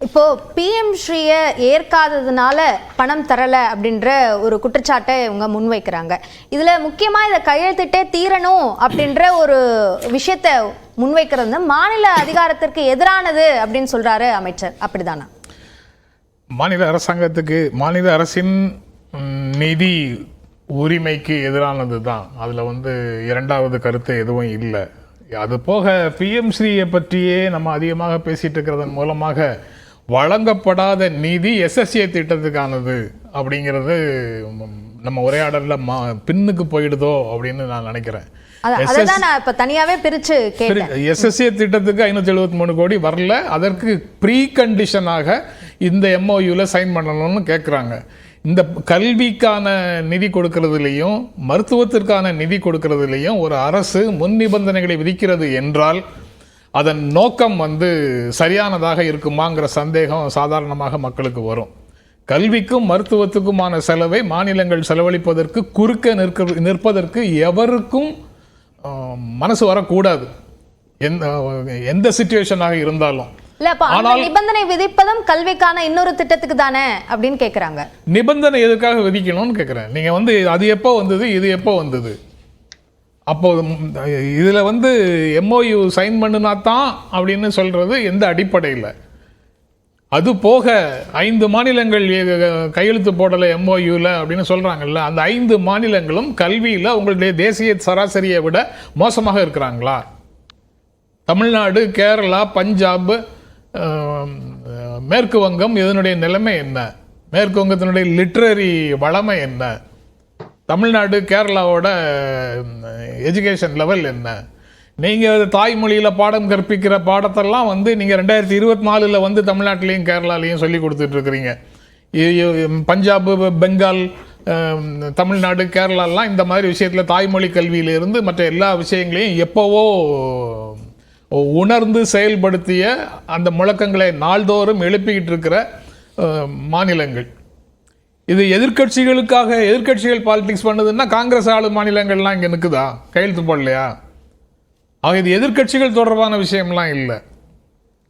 இப்போ பிஎம் ஸ்ரீயை ஏற்காததுனால பணம் தரலை அப்படின்ற ஒரு குற்றச்சாட்டை இவங்க முன்வைக்கிறாங்க. இதுல முக்கியமா இதை கையெழுத்திட்டே தீரணும் அப்படின்ற ஒரு விஷயத்தை முன்வைக்கிறது மாநில அதிகாரத்திற்கு எதிரானது அப்படின்னு சொல்றாரு அமைச்சர். அப்படிதானா? மாநில அரசாங்கத்துக்கு மாநில அரசின் நிதி உரிமைக்கு எதிரானது தான். அதில் இரண்டாவது கருத்து எதுவும் இல்லை. அது போக பிஎம்ஸ்ரீயை பற்றியே நம்ம அதிகமாக பேசிட்டு இருக்கிறதன் மூலமாக வழங்கப்படாத நிதி எஸ்எஸ்ஏ திட்டத்துக்கானது அப்படிங்கிறது நம்ம உரையாடலில் பின்னுக்கு போயிடுதோ அப்படின்னு நான் நினைக்கிறேன். எஸ்எஸ்ஏ திட்டத்துக்கு 573 கோடி வரல. அதற்கு ப்ரீ கண்டிஷனாக இந்த எம்ஓயூல சைன் பண்ணணும்னு கேட்குறாங்க. இந்த கல்விக்கான நிதி கொடுக்கறதுலையும் மருத்துவத்திற்கான நிதி கொடுக்கறதுலையும் ஒரு அரசு முன் நிபந்தனைகளை விதிக்கிறது என்றால் அதன் நோக்கம் சரியானதாக இருக்குமாங்கிற சந்தேகம் சாதாரணமாக மக்களுக்கு வரும். கல்விக்கும் மருத்துவத்துக்குமான செலவை மாநிலங்கள் செலவழிப்பதற்கு குறுக்க நிற்பதற்கு எவருக்கும் மனசு வரக்கூடாது, எந்த சிச்சுவேஷனாக இருந்தாலும். நிபந்தனை விதிப்பதும் கல்விக்கான இன்னொரு திட்டத்துக்கு தானே அப்படின்னு கேட்குறாங்க. நிபந்தனை எதுக்காக விதிக்கணும்னு கேட்குறேன். நீங்கள் அது எப்போ வந்தது, இது எப்போ வந்தது? அப்போ இதில் எம்ஓயு சைன் பண்ணினா தான் அப்படின்னு சொல்கிறது எந்த அடிப்படையில்? அது போக 5 மாநிலங்கள் கையெழுத்து போடலை எம்ஓயூவில் அப்படின்னு சொல்கிறாங்கல்ல, அந்த 5 மாநிலங்களும் கல்வியில் உங்களுடைய தேசிய சராசரியை விட மோசமாக இருக்கிறாங்களா? தமிழ்நாடு, கேரளா, பஞ்சாப், மேற்கு வங்கம் இதனுடைய நிலைமை என்ன? மேற்கு வங்கத்தினுடைய லிட்ரரி வளமை என்ன? தமிழ்நாடு, கேரளாவோட எஜுகேஷன் லெவல் என்ன? நீங்கள் தாய்மொழியில் பாடம் கற்பிக்கிற பாடத்தெல்லாம் நீங்கள் 2024 தமிழ்நாட்டிலையும் கேரளாலையும் சொல்லி கொடுத்துட்ருக்குறீங்க. பஞ்சாப், பெங்கால், தமிழ்நாடு, கேரளாலாம் இந்த மாதிரி விஷயத்தில் தாய்மொழி கல்வியிலிருந்து மற்ற எல்லா விஷயங்களையும் எப்போவோ உணர்ந்து செயல்படுத்திய அந்த முழக்கங்களை நாள்தோறும் எழுப்பிக்கிட்டு இருக்கிற மாநிலங்கள். இது எதிர்கட்சிகள் பாலிடிக்ஸ் பண்ணுதுன்னா காங்கிரஸ் ஆளு மாநிலங்கள்லாம் இங்கே நிற்குதா? கையெழுத்து போடலையா? ஆக இது எதிர்கட்சிகள் தொடர்பான விஷயம்லாம் இல்லை.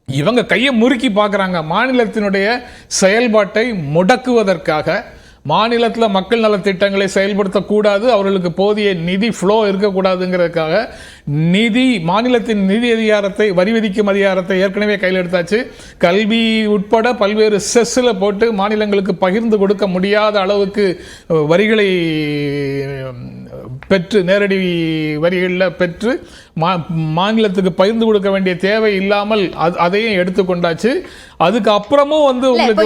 இவங்க கையை முறுக்கி பார்க்குறாங்க. மாநிலத்தினுடைய செயல்பாட்டை முடக்குவதற்காக மாநிலத்தில் மக்கள் நல திட்டங்களை செயல்படுத்தக்கூடாது, அவர்களுக்கு போதிய நிதி ஃப்ளோ இருக்கக்கூடாதுங்கிறதுக்காக மாநிலத்தின் நிதி அதிகாரத்தை, வரி விதிக்கும் அதிகாரத்தை ஏற்கனவே கையில் எடுத்தாச்சு. கல்வி உட்பட பல்வேறு செஸ்ஸில் போட்டு மாநிலங்களுக்கு பகிர்ந்து கொடுக்க முடியாத அளவுக்கு வரிகளை பெற்று, நேரடி வரிகளில் பெற்று மாநிலத்துக்கு பகிர்ந்து கொடுக்க வேண்டிய தேவை இல்லாமல் அதையும் எடுத்துக்கொண்டாச்சு. அதுக்கப்புறமும் உங்களுக்கு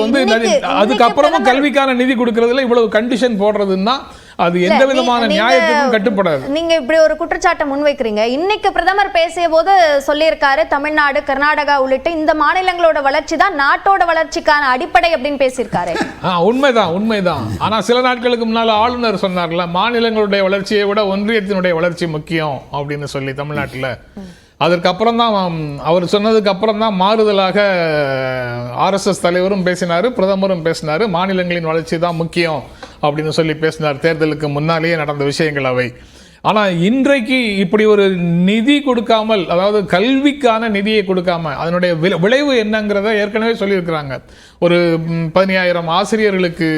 அதுக்கப்புறமும் கல்விக்கான நிதி கொடுக்கறதுல இவ்வளவு கண்டிஷன் போடுறதுன்னா அது எந்த விதமான நியாயத்துக்கும் கட்டுப்படாது. நீங்க இப்படி ஒரு குற்றச்சாட்டை முன்வைக்கிறீங்க. இன்னைக்கு பிரதமர் பேசிய போது சொல்லியிருக்காரு, தமிழ்நாடு, கர்நாடகா உள்ளிட்ட இந்த மாநிலங்களோட வளர்ச்சி தான் நாட்டோட வளர்ச்சிக்கான அடிப்படை அப்படின்னு பேசியிருக்காரு. உண்மைதான். ஆனா சில நாட்களுக்கு முன்னால ஆளுநர் சொன்னார்ல, மாநிலங்களுடைய வளர்ச்சியை விட ஒன்றியத்தினுடைய வளர்ச்சி முக்கியம் அப்படின்னு சொல்லி தமிழ்நாட்டில். அதற்கப்புறம் தான் அவர் சொன்னதுக்கு அப்புறம் தான் மாறுதலாக ஆர்எஸ்எஸ் தலைவரும் பேசினார், பிரதமரும் பேசினார். மாநிலங்களின் வளர்ச்சி தான் முக்கியம் அப்படின்னு சொல்லி பேசினார். தேர்தலுக்கு முன்னாலேயே நடந்த விஷயங்கள் அவை. ஆனால் இன்றைக்கு இப்படி ஒரு நிதி கொடுக்காமல், அதாவது கல்விக்கான நிதியை கொடுக்காம அதனுடைய விளைவு என்னங்கிறத ஏற்கனவே சொல்லியிருக்கிறாங்க. ஒரு 15,000 ஆசிரியர்களுக்கு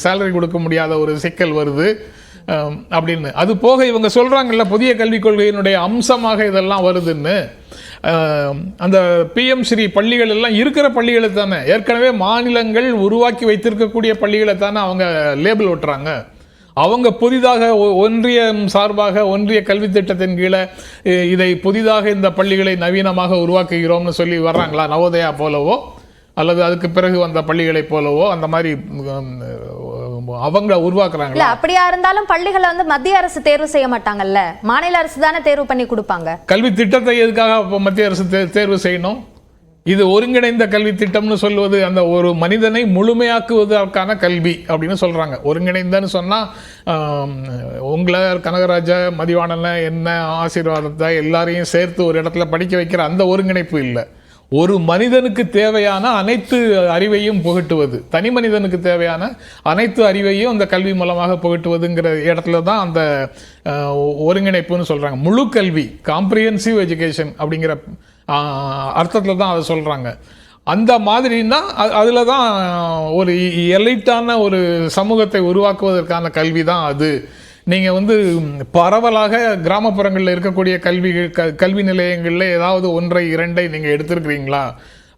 சேலரி கொடுக்க முடியாத ஒரு சிக்கல் வருது அப்படின்னு. அது போக இவங்க சொல்றாங்கல்ல, புதிய கல்விக் கொள்கையினுடைய அம்சமாக இதெல்லாம் வருதுன்னு. அந்த பிஎம் ஸ்ரீ பள்ளிகள் எல்லாம் இருக்கிற பள்ளிகளை தானே, ஏற்கனவே மாநிலங்கள் உருவாக்கி வைத்திருக்கக்கூடிய பள்ளிகளை தானே அவங்க லேபிள் ஒட்டுறாங்க. அவங்க புதிதாக ஒன்றியம் சார்பாக ஒன்றிய கல்வி திட்டத்தின் கீழே இதை புதிதாக இந்த பள்ளிகளை நவீனமாக உருவாக்குகிறோம்னு சொல்லி வர்றாங்களா? நவோதயா போலவோ அல்லது அதுக்கு பிறகு வந்த பள்ளிகளை போலவோ அந்த மாதிரி அவங்க உருவாக்குறாங்க. அப்படியா இருந்தாலும் பள்ளிகளை மத்திய அரசு தேர்வு செய்ய மாட்டாங்கல்ல, மாநில அரசு தானே தேர்வு பண்ணி கொடுப்பாங்க. கல்வி திட்டத்தை எதுக்காக மத்திய அரசு தேர்வு செய்யணும்? இது ஒருங்கிணைந்த கல்வி திட்டம்னு சொல்வது அந்த ஒரு மனிதனை முழுமையாக்குவதற்கான கல்வி அப்படின்னு சொல்றாங்க. ஒருங்கிணைந்தன்னு சொன்னா உங்களை, கனகராஜ, மதிவாணனை, என்ன, ஆசீர்வாதத்தை எல்லாரையும் சேர்த்து ஒரு இடத்துல படிக்க வைக்கிற அந்த ஒருங்கிணைப்பு இல்லை. ஒரு மனிதனுக்கு தேவையான அனைத்து அறிவையும் புகட்டுவது, தனி மனிதனுக்கு தேவையான அனைத்து அறிவையும் அந்த கல்வி மூலமாக புகட்டுவதுங்கிற இடத்துல தான் அந்த ஒருங்கிணைப்புன்னு சொல்றாங்க. முழு கல்வி, காம்ப்ரிஹென்சிவ் எஜுகேஷன் அப்படிங்கிற அர்த்தத்தில் தான் அதை சொல்றாங்க. அந்த மாதிரின்னா அதுல தான் ஒரு எலிட்டான ஒரு சமூகத்தை உருவாக்குவதற்கான கல்வி தான் அது. நீங்க வந்து பரவலாக கிராமப்புறங்களில் இருக்கக்கூடிய கல்வி நிலையங்கள்ல ஏதாவது 1 2 நீங்க எடுத்திருக்கிறீங்களா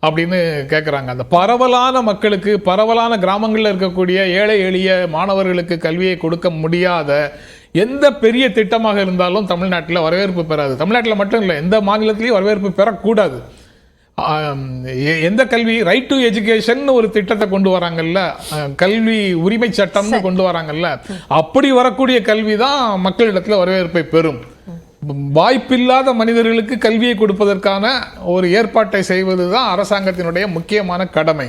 அப்படின்னு கேட்குறாங்க. அந்த பரவலான மக்களுக்கு, பரவலான கிராமங்களில் இருக்கக்கூடிய ஏழை எளிய மாணவர்களுக்கு கல்வியை கொடுக்க முடியாத எந்த பெரிய திட்டமாக இருந்தாலும் தமிழ்நாட்டில் வரவேற்பு பெறாது. தமிழ்நாட்டில் மட்டும் இல்லை, எந்த மாநிலத்திலையும் வரவேற்பு பெறக்கூடாது. எந்த கல்வி, ரைட் டு எஜுகேஷன் ஒரு திட்டத்தை கொண்டு வராங்கல்ல, கல்வி உரிமை சட்டம்னு கொண்டு வராங்கல்ல, அப்படி வரக்கூடிய கல்வி தான் மக்களிடத்தில் வரவேற்பை பெறும். வாய்ப்பில்லாத மனிதர்களுக்கு கல்வியை கொடுப்பதற்கான ஒரு ஏற்பாட்டை செய்வது தான் அரசாங்கத்தினுடைய முக்கியமான கடமை.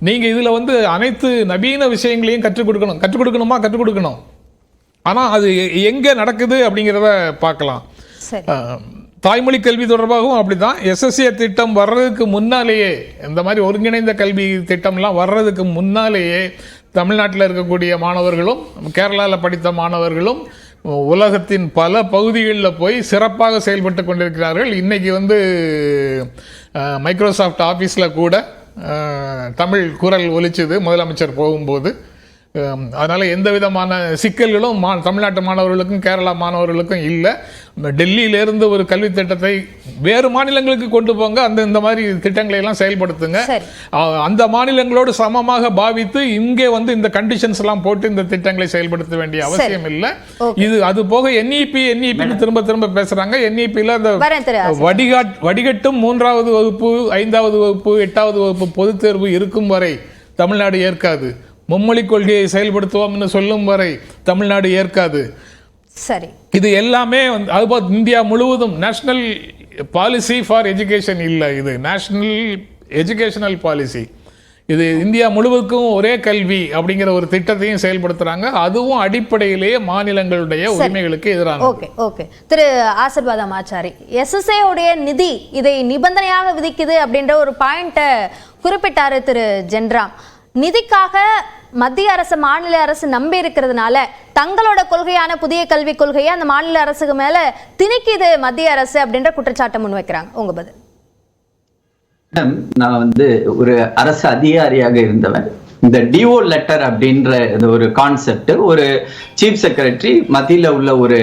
நீங்க இதுல வந்து அனைத்து நவீன விஷயங்களையும் கற்றுக் கொடுக்கணும். ஆனா அது எங்க நடக்குது அப்படிங்கிறத பார்க்கலாம். தாய்மொழி கல்வி தொடர்பாகவும் அப்படிதான். எஸ்எஸ்ஏ திட்டம் வர்றதுக்கு முன்னாலேயே, இந்த மாதிரி ஒருங்கிணைந்த கல்வி திட்டம்லாம் வர்றதுக்கு முன்னாலேயே தமிழ்நாட்டில் இருக்கக்கூடிய மாணவர்களும் கேரளாவில் படித்த மாணவர்களும் உலகத்தின் பல பகுதிகளில் போய் சிறப்பாக செயல்பட்டு கொண்டிருக்கிறார்கள். இன்னைக்கு வந்து மைக்ரோசாஃப்ட் ஆஃபீஸில் கூட தமிழ் குரல் ஒலிச்சுது முதலமைச்சர் போகும்போது. அதனால எந்த விதமான சிக்கல்களும் தமிழ்நாட்டு மாணவர்களுக்கும் கேரளா மாணவர்களுக்கும் இல்லை. டெல்லியிலிருந்து ஒரு கல்வி திட்டத்தை வேறு மாநிலங்களுக்கு கொண்டு போங்க, இந்த மாதிரி திட்டங்களை எல்லாம் செயல்படுத்துங்க. அந்த மாநிலங்களோடு சமமாக பாவித்து இங்கே வந்து இந்த கண்டிஷன்ஸ் எல்லாம் போட்டு இந்த திட்டங்களை செயல்படுத்த வேண்டிய அவசியம் இல்லை. இது அது போக என்இபி திரும்ப திரும்ப பேசுறாங்க. என்இபியில் அந்த வடிகட்டும் 3வது வகுப்பு 5வது வகுப்பு 8வது வகுப்பு பொதுத் தேர்வு இருக்கும் வரை தமிழ்நாடு ஏற்காது. மும்மொழி கொள்கையை செயல்படுத்துவோம்னு சொல்லும் வரை தமிழ்நாடு ஏற்காது. சரி, இது எல்லாமே அதுபோல் இந்தியா முழுவதும் நேஷனல் பாலிசி ஃபார் எஜுகேஷன் இல்லை, இது நேஷனல் எஜுகேஷனல் பாலிசி. இது இந்தியா முழுவதுக்கும் ஒரே கல்வி அப்படிங்கிற ஒரு திட்டத்தையும் செயல்படுத்துறாங்க. அதுவும் அடிப்படையிலேயே மாநிலங்களுடைய உரிமைகளுக்கு எதிரான. ஓகே திரு ஆசீர்வாதம் ஆச்சாரி, எஸ்எஸ்ஏ உடைய நிதி இதை நிபந்தனையாக விதிக்குது அப்படின்ற ஒரு பாயிண்ட்டை குறிப்பிட்டாரு திரு ஜென்ராம். நிதிக்காக மத்திய அரசு மாநில அரசு நம்பி இருக்கிறதுனால தங்களோட கொள்கையான புதிய கல்விக் கொள்கையை அந்த மாநில அரசுக்கு மேல திணிக்குது மத்திய அரசு அப்படின்ற குற்றச்சாட்டை முன்வைக்கிறாங்க. உங்க பதில்? நான் வந்து ஒரு அரசு அதிகாரியாக இருந்தவன். இந்த டிஓ லெட்டர் அப்படின்ற ஒரு கான்செப்ட் ஒரு சீஃப் செக்ரட்டரி மத்தியில உள்ள ஒரு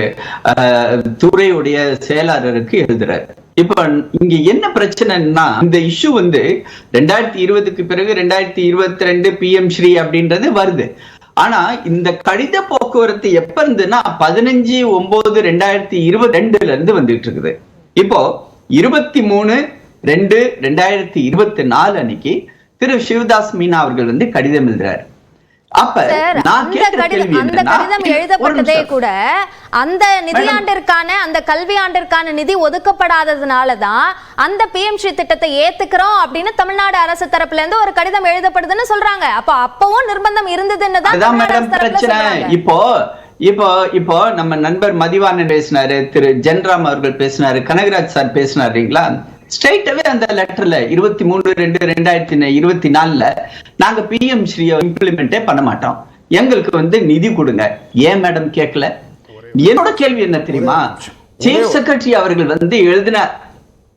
துறையுடைய செயலாளருக்கு எழுதுறாரு. இப்ப இங்க என்ன பிரச்சனைன்னா, இந்த இஷ்யூ வந்து 2020க்கு பிறகு 2022 PM ஸ்ரீ அப்படின்றது வருது. ஆனா இந்த கடித போக்குவரத்து எப்ப இருந்துன்னா 15/9/2022 இருந்து வந்துட்டு இருக்குது. இப்போ 23/2/2024 அன்னைக்கு திரு சிவதாஸ் மீனா அவர்கள் வந்து கடிதம் எழுதுறாரு. அப்ப நான் கேட்கிற கேள்வி அந்த கடிதம் எழுதப்பட்டதே கூட அந்த நிதியாண்டிற்கான அந்த கல்வி ஆண்டிற்கான நிதி ஒதுக்கப்படாததுனாலதான் அந்த PM ஸ்ரீ திட்டத்தை ஏத்துக்கிறோம் அப்படின்னு தமிழ்நாடு அரசு தரப்புல இருந்து ஒரு கடிதம் எழுதப்படுதுன்னு சொல்றாங்க. அப்பவும் நிர்பந்தம் இருந்ததுன்னு தான் பிரச்சனை. இப்போ நம்ம நண்பர் மதிவாணன் பேசினாரு, திரு ஜென்ராம் அவர்கள் பேசினாரு, கனகராஜ் சார் பேசினாருங்களா. ஸ்ட்ரைட்டாவே அந்த லெட்டர்ல 23/2/2024 நாங்க PM ஸ்ரீ இம்ப்ளிமெண்டே பண்ண மாட்டோம், எங்களுக்கு வந்து நிதி கொடுங்க. ஏன் மேடம் கேட்கல? என்னோட கேள்வி என்ன தெரியுமா, சீஃப் செக்ரட்டரி அவர்கள் வந்து எழுதின